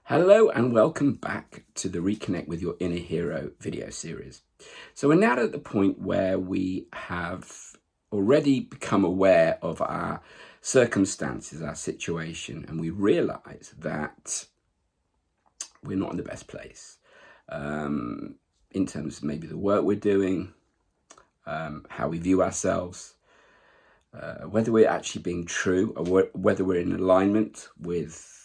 Hello and welcome back to the Reconnect with Your Inner Hero video series. So we're now at the point where we have already become aware of our circumstances, our situation, and we realize that we're not in the best place in terms of maybe the work we're doing, how we view ourselves, whether we're actually being true or whether we're in alignment with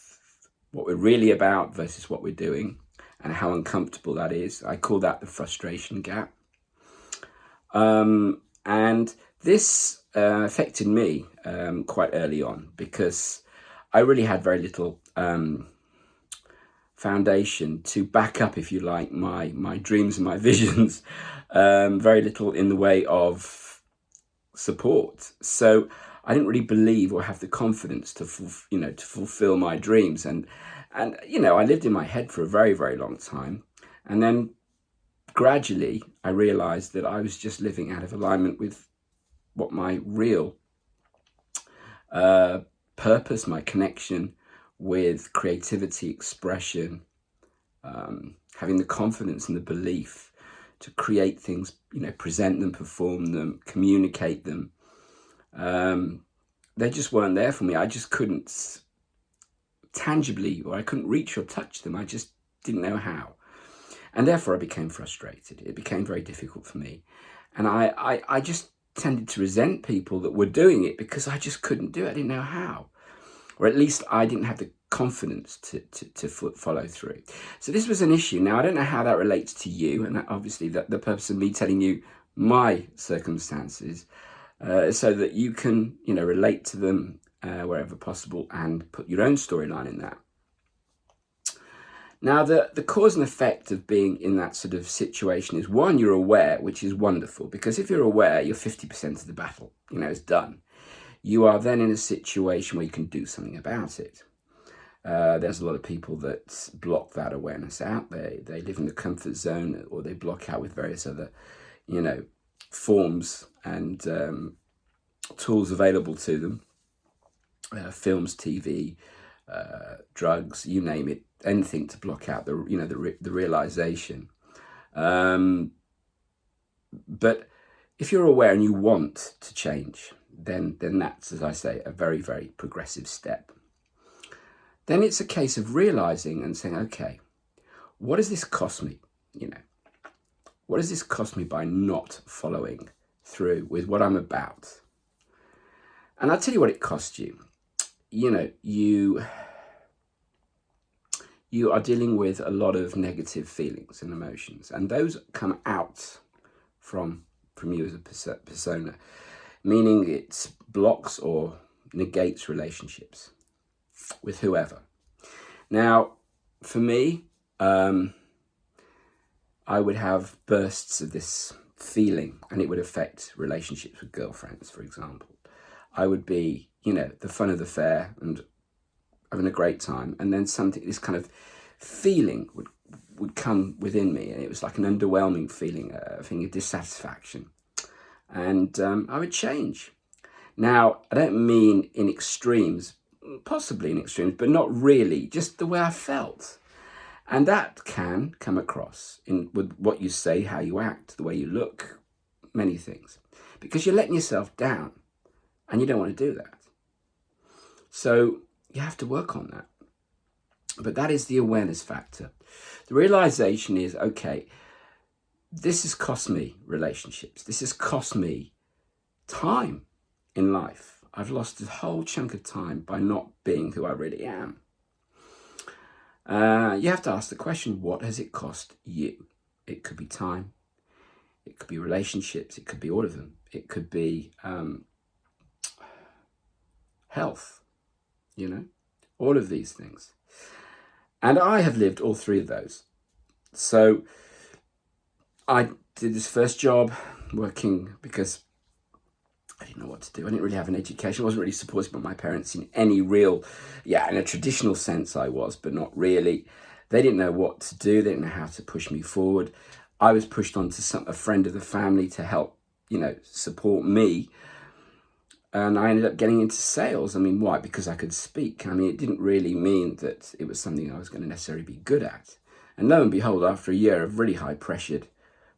what we're really about versus what we're doing, and how uncomfortable that is. I call that the frustration gap. And this affected me quite early on because I really had very little foundation to back up, if you like, my dreams and my visions. Very little in the way of support. So I didn't really believe or have the confidence to fulfill my dreams. And I lived in my head for a very, very long time. And then gradually I realized that I was just living out of alignment with what my real purpose, my connection with creativity, expression, having the confidence and the belief to create things, present them, perform them, communicate them. They just weren't there for me. I just couldn't tangibly, or I couldn't reach or touch them. I just didn't know how. And therefore I became frustrated. It became very difficult for me. And I just tended to resent people that were doing it because I just couldn't do it. I didn't know how. Or at least I didn't have the confidence to follow through. So this was an issue. Now, I don't know how that relates to you. And obviously the purpose of me telling you my circumstances so that you can, relate to them wherever possible and put your own storyline in that. Now, the cause and effect of being in that sort of situation is, one, you're aware, which is wonderful, because if you're aware, you're 50% of the battle, it's done. You are then in a situation where you can do something about it. There's a lot of people that block that awareness out. They live in the comfort zone, or they block out with various other, forms and tools available to them. Films, TV, drugs, you name it, anything to block out the realization. But if you're aware and you want to change, then that's, as I say, a very, very progressive step. Then it's a case of realizing and saying, okay, what does this cost me? What does this cost me by not following through with what I'm about? And I'll tell you what it costs you. You are dealing with a lot of negative feelings and emotions, and those come out from you as a persona, meaning it blocks or negates relationships with whoever. Now, for me, I would have bursts of this feeling, and it would affect relationships with girlfriends, for example. I would be, the fun of the fair and having a great time, and then this kind of feeling would come within me, and it was like an underwhelming feeling, a feeling of dissatisfaction, and I would change. Now, I don't mean in extremes, possibly in extremes, but not really, just the way I felt. And that can come across with what you say, how you act, the way you look, many things, because you're letting yourself down, and you don't want to do that. So you have to work on that. But that is the awareness factor. The realization is, okay, this has cost me relationships. This has cost me time in life. I've lost a whole chunk of time by not being who I really am. You have to ask the question, what has it cost you? It could be time. It could be relationships. It could be all of them. It could be health, all of these things. And I have lived all three of those. So I did this first job working because I didn't know what to do. I didn't really have an education. I wasn't really supported by my parents in any real, in a traditional sense I was, but not really. They didn't know what to do. They didn't know how to push me forward. I was pushed on to a friend of the family to help, support me. And I ended up getting into sales. I mean, why? Because I could speak. I mean, it didn't really mean that it was something I was going to necessarily be good at. And lo and behold, after a year of really high pressured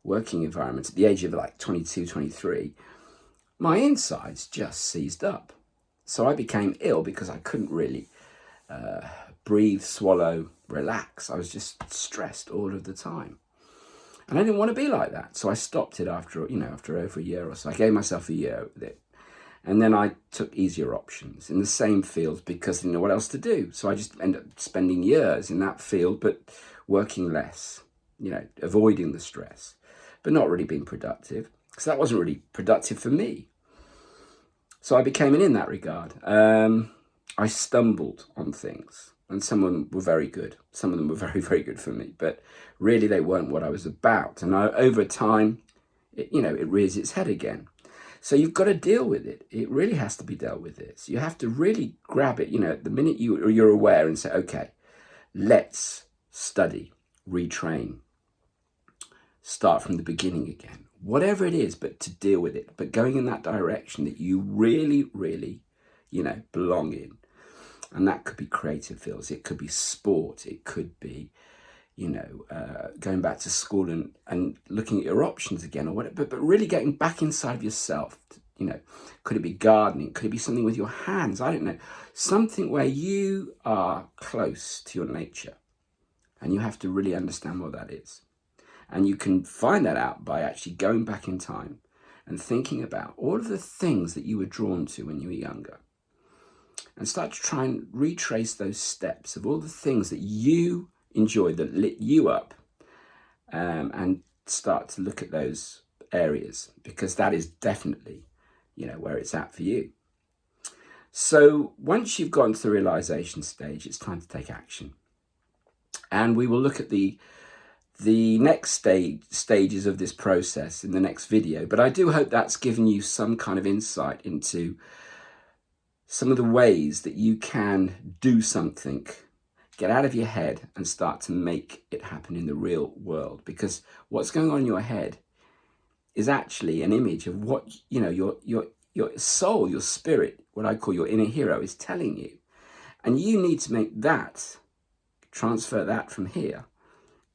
working environments, at the age of like 22, 23, my insides just seized up. So I became ill because I couldn't really breathe, swallow, relax. I was just stressed all of the time. And I didn't want to be like that. So I stopped it after over a year or so. I gave myself a year with it. And then I took easier options in the same field because I didn't know what else to do. So I just ended up spending years in that field, but working less, avoiding the stress, but not really being productive. Because that wasn't really productive for me. So I became in that regard. I stumbled on things, and some of them were very good. Some of them were very, very good for me, but really they weren't what I was about. And over time, it rears its head again. So you've got to deal with it. It really has to be dealt with this. You have to really grab it, the minute you're aware and say, okay, let's study, retrain, start from the beginning again. Whatever it is, but to deal with it, but going in that direction that you really, really, belong in. And that could be creative fields. It could be sport. It could be, going back to school and looking at your options again or whatever, but really getting back inside yourself. Could it be gardening? Could it be something with your hands? I don't know. Something where you are close to your nature and you have to really understand what that is. And you can find that out by actually going back in time and thinking about all of the things that you were drawn to when you were younger. And start to try and retrace those steps of all the things that you enjoyed that lit you up, and start to look at those areas, because that is definitely, where it's at for you. So once you've gotten to the realization stage, it's time to take action. And we will look at the next stages of this process in the next video. But I do hope that's given you some kind of insight into some of the ways that you can do something, get out of your head and start to make it happen in the real world. Because what's going on in your head is actually an image of what, your soul, your spirit, what I call your inner hero, is telling you. And you need to make that, transfer that from here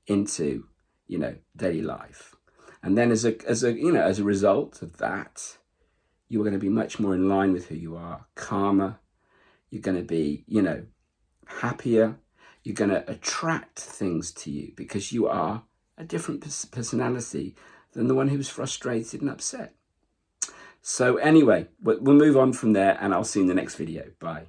into, daily life. And then as a result of that, you're going to be much more in line with who you are, calmer. You're going to be, happier. You're going to attract things to you because you are a different personality than the one who's frustrated and upset. So anyway, we'll move on from there, and I'll see you in the next video. Bye.